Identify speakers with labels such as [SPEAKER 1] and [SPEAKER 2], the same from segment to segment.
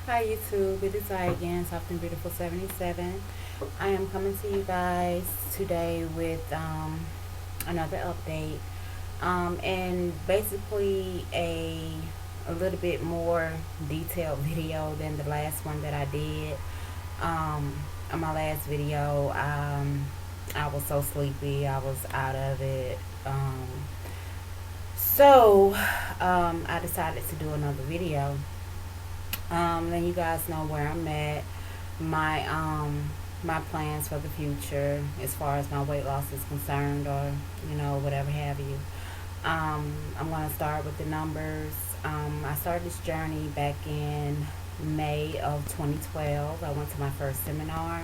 [SPEAKER 1] Hi YouTube, it is I again, Soft and Beautiful 77. I am coming to you guys today with another update, and basically a little bit more detailed video than the last one that I did. On my last video, I was so sleepy, I was out of it. So I decided to do another video. Then you guys know where I'm at, my my plans for the future as far as my weight loss is concerned, or whatever have you. I'm gonna start with the numbers. I started this journey back in May of 2012. I went to my first seminar.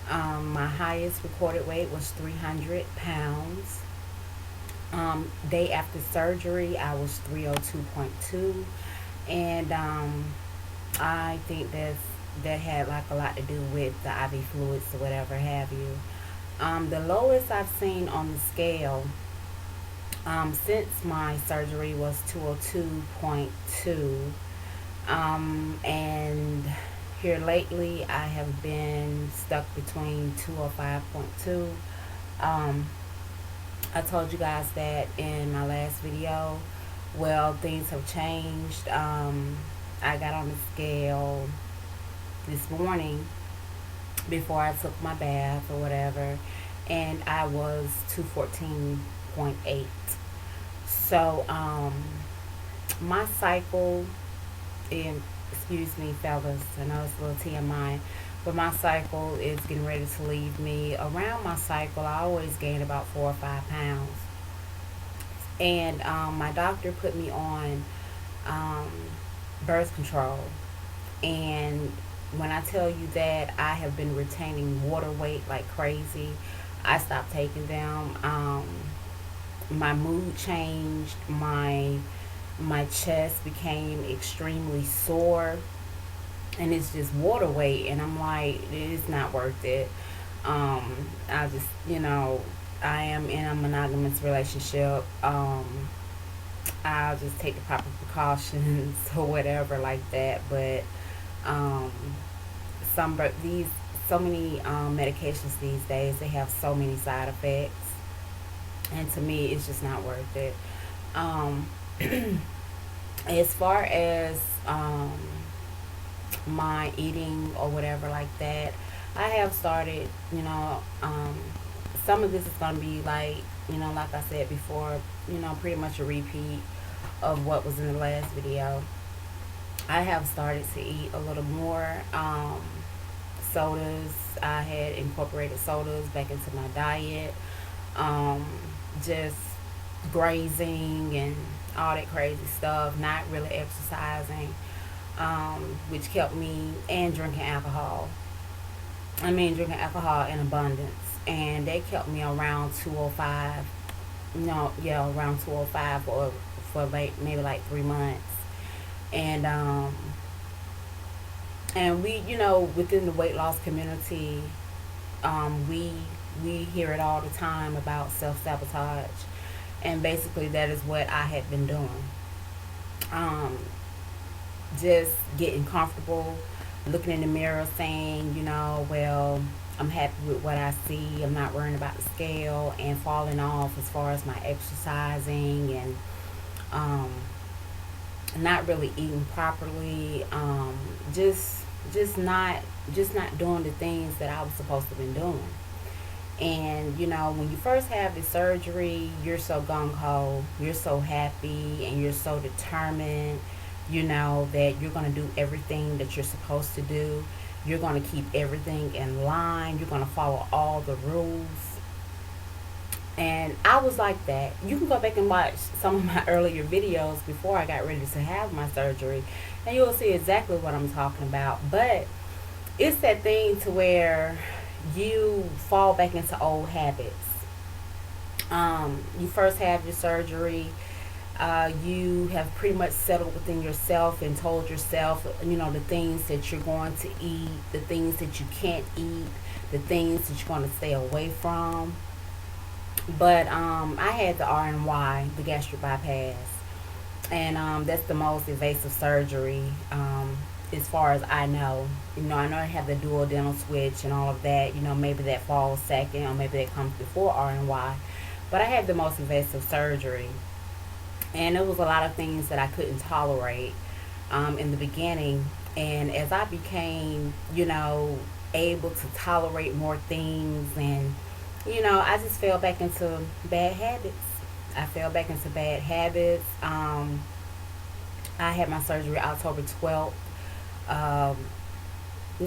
[SPEAKER 1] My highest recorded weight was 300 pounds. Day after surgery, I was 302.2, and I think that had like a lot to do with the IV fluids or whatever have you. The lowest I've seen on the scale since my surgery was 202.2, and here lately I have been stuck between 205.2. I told you guys that in my last video. Well, things have changed. I got on the scale this morning before I took my bath or whatever, and I was 214.8. So, my cycle, and excuse me, fellas, I know it's a little TMI, but my cycle is getting ready to leave me. Around my cycle, I always gain about 4 or 5 pounds. And my doctor put me on um, birth control. And when I tell you that I have been retaining water weight like crazy, I stopped taking them. My mood changed. My chest became extremely sore, and it's just water weight. And I'm like, it's not worth it. I just, I am in a monogamous relationship. I'll just take the proper precautions or whatever like that. But um, these so many medications these days, they have so many side effects, and to me, it's just not worth it. Um, as far as my eating or whatever like that, I have started. Some of this is gonna be like, like I said before, pretty much a repeat of what was in the last video. I have started to eat a little more sodas. I had incorporated sodas back into my diet. Um, just grazing and all that crazy stuff. Not really exercising, which kept me, and drinking alcohol. I mean, drinking alcohol in abundance, and they kept me around 205. No, yeah, around 205 for like maybe like 3 months, and we, within the weight loss community, we hear it all the time about self sabotage, and basically that is what I had been doing. Um, just getting comfortable, looking in the mirror, saying, well, I'm happy with what I see. I'm not worrying about the scale, and falling off as far as my exercising, and um, not really eating properly. Just not doing the things that I was supposed to have been doing. And when you first have the surgery, you're so gung ho, you're so happy, and you're so determined. That you're going to do everything that you're supposed to do. You're going to keep everything in line. You're going to follow all the rules. And I was like that. You can go back and watch some of my earlier videos before I got ready to have my surgery, and you'll see exactly what I'm talking about. But it's that thing to where you fall back into old habits. You first have your surgery. You have pretty much settled within yourself and told yourself, the things that you're going to eat, the things that you can't eat, the things that you're going to stay away from. But I had the RNY, the gastric bypass, and that's the most invasive surgery as far as I know. I know I have the dual dental switch and all of that. Maybe that falls second, or maybe that comes before RNY. But I had the most invasive surgery, and it was a lot of things that I couldn't tolerate in the beginning. And as I became, able to tolerate more things, and I just fell back into bad habits. I fell back into bad habits. I had my surgery October 12th. Um,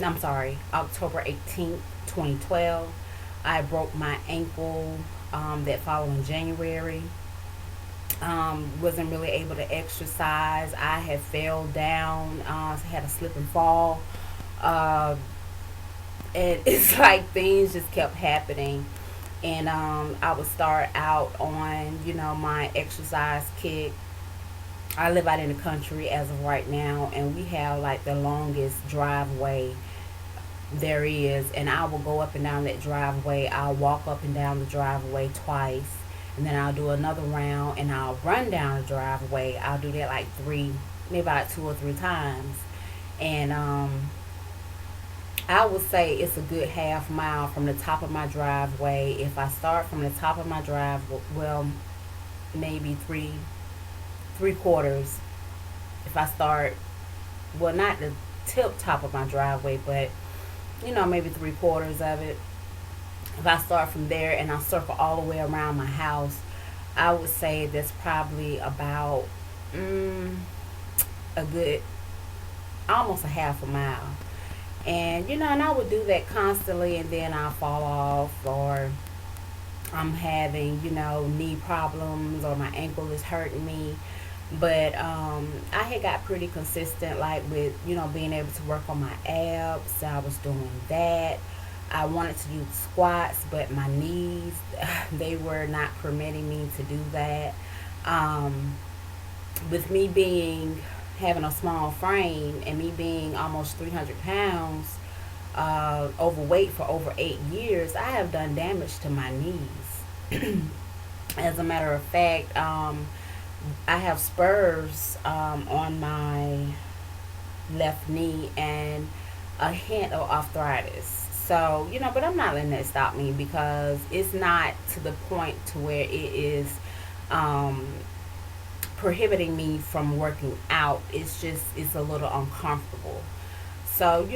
[SPEAKER 1] I'm sorry, October 18th, 2012. I broke my ankle that following January. Wasn't really able to exercise. I had fell down, had a slip and fall. Uh, and it's like things just kept happening. And I would start out on, my exercise kick. I live out in the country as of right now, and we have like the longest driveway there is. And I will go up and down that driveway. I'll walk up and down the driveway twice, and then I'll do another round, and I'll run down the driveway. I'll do that like maybe about 2 or 3 times. And I would say it's a good half mile from the top of my driveway. If I start from the top of my drive, well, maybe three quarters. If I start, well, not the tip top of my driveway, but maybe 3 quarters of it. If I start from there and I circle all the way around my house, I would say that's probably about a good, almost a half a mile. And I would do that constantly, and then I'll fall off, or I'm having, knee problems, or my ankle is hurting me. But I had got pretty consistent, like with, being able to work on my abs. I was doing that. I wanted to do squats, but my knees, they were not permitting me to do that. Um, with me having a small frame, and me being almost 300 pounds, overweight for over 8 years, I have done damage to my knees. As a matter of fact, I have spurs on my left knee, and a hint of arthritis. So, but I'm not letting that stop me, because it's not to the point to where it is um, prohibiting me from working out. It's a little uncomfortable. So,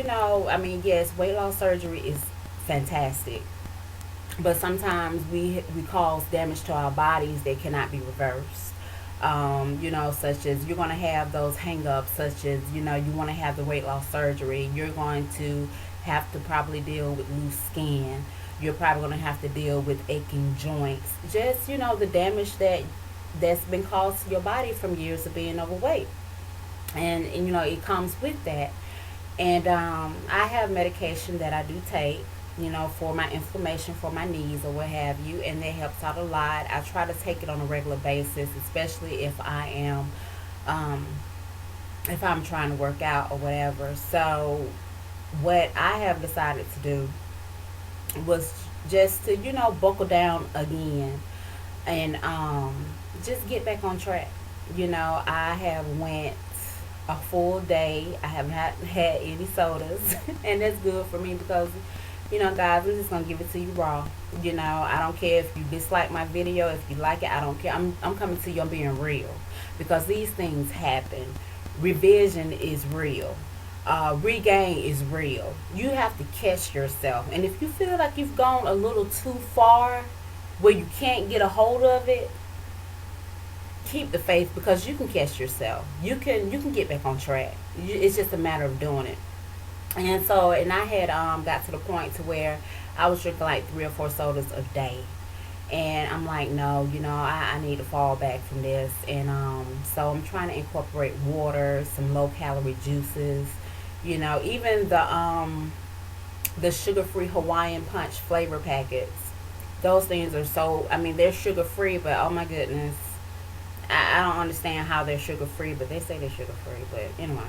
[SPEAKER 1] I mean, yes, weight loss surgery is fantastic, but sometimes we cause damage to our bodies that cannot be reversed. Such as you're going to have those hang-ups, such as, you want to have the weight loss surgery. You're going to have to probably deal with loose skin. You're probably going to have to deal with aching joints. Just, the damage that's been caused to your body from years of being overweight. And it comes with that. And I have medication that I do take, for my inflammation for my knees or what have you, and that helps out a lot. I try to take it on a regular basis, especially um, if I'm trying to work out or whatever. So what I have decided to do was just to, buckle down again, and just get back on track. I have went a full day. I have not had any sodas, and that's good for me, because guys, I'm just gonna give it to you raw. I don't care if you dislike my video. If you like it, I don't care. I'm coming to you. I'm being real, because these things happen. Revision is real. Regain is real. You have to catch yourself, and if you feel like you've gone a little too far where you can't get a hold of it, keep the faith, because you can catch yourself. You can get back on track. It's just a matter of doing it. And I had got to the point to where I was drinking like 3 or 4 sodas a day, and I'm like, no, I need to fall back from this. And so I'm trying to incorporate water, some low calorie juices, even the sugar free Hawaiian Punch flavor packets. Those things are so, I mean, they're sugar free, but oh my goodness, I don't understand how they're sugar free, but they say they're sugar free. But anyway,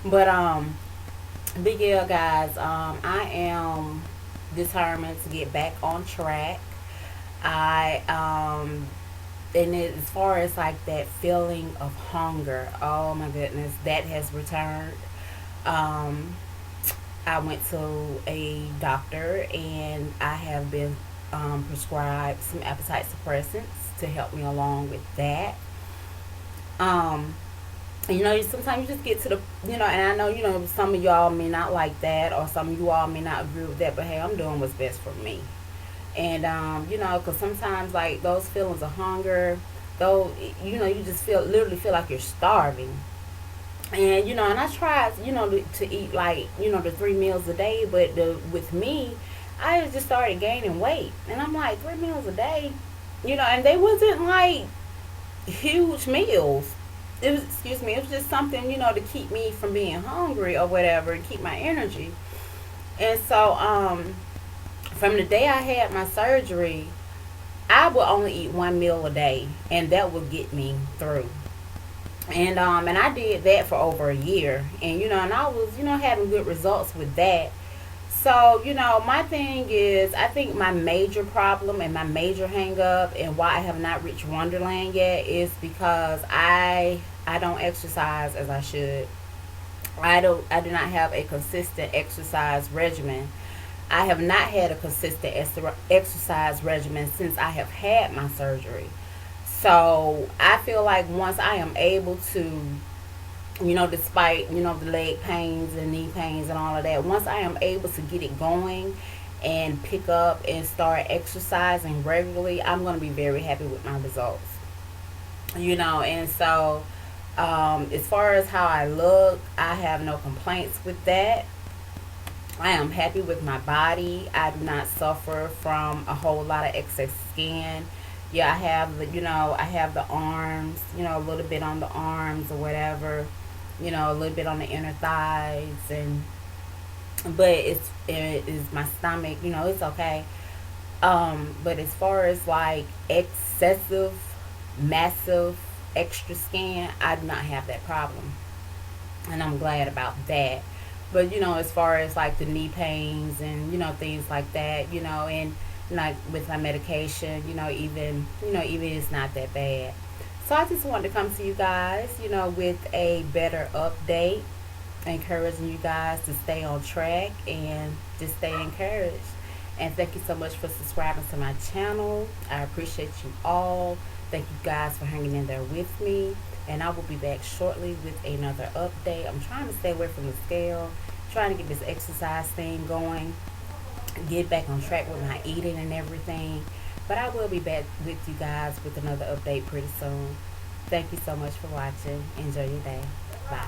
[SPEAKER 1] but big deal, guys. I am determined to get back on track. I as far as like that feeling of hunger, oh my goodness, that has returned. Um, I went to a doctor and I have been prescribed some appetite suppressants to help me along with that. Um, sometimes you just get to the, and I know, some of y'all may not like that or some of you all may not agree with that, but hey, I'm doing what's best for me. And, because sometimes like those feelings of hunger, though, you just literally feel like you're starving. And, and I tried, to eat like, the 3 meals a day, but with me, I just started gaining weight. And I'm like, 3 meals a day? And they wasn't like huge meals. It was, excuse me, it was just something, to keep me from being hungry or whatever, and keep my energy. And so, from the day I had my surgery, I would only eat 1 meal a day, and that would get me through. And I did that for over a year, and and I was having good results with that. So, my thing is, I think my major problem and my major hang up and why I have not reached Wonderland yet is because I don't exercise as I should. I do not have a consistent exercise regimen. I have not had a consistent exercise regimen since I have had my surgery. So I feel like once I am able to, despite, the leg pains and knee pains and all of that, once I am able to get it going and pick up and start exercising regularly, I'm going to be very happy with my results. And so as far as how I look, I have no complaints with that. I am happy with my body. I do not suffer from a whole lot of excess skin. Yeah, I have I have the arms, a little bit on the arms or whatever, a little bit on the inner thighs, and but it is my stomach, it's okay. But as far as like excessive, massive, extra skin, I do not have that problem, and I'm glad about that. But as far as like the knee pains and things like that, and like with my medication, even it's not that bad. So I just wanted to come to you guys, with a better update, encouraging you guys to stay on track and just stay encouraged. And thank you so much for subscribing to my channel. I appreciate you all. Thank you guys for hanging in there with me. And I will be back shortly with another update. I'm trying to stay away from the scale, trying to get this exercise thing going, get back on track with my eating and everything. But I will be back with you guys with another update pretty soon. Thank you so much for watching. Enjoy your day. Bye.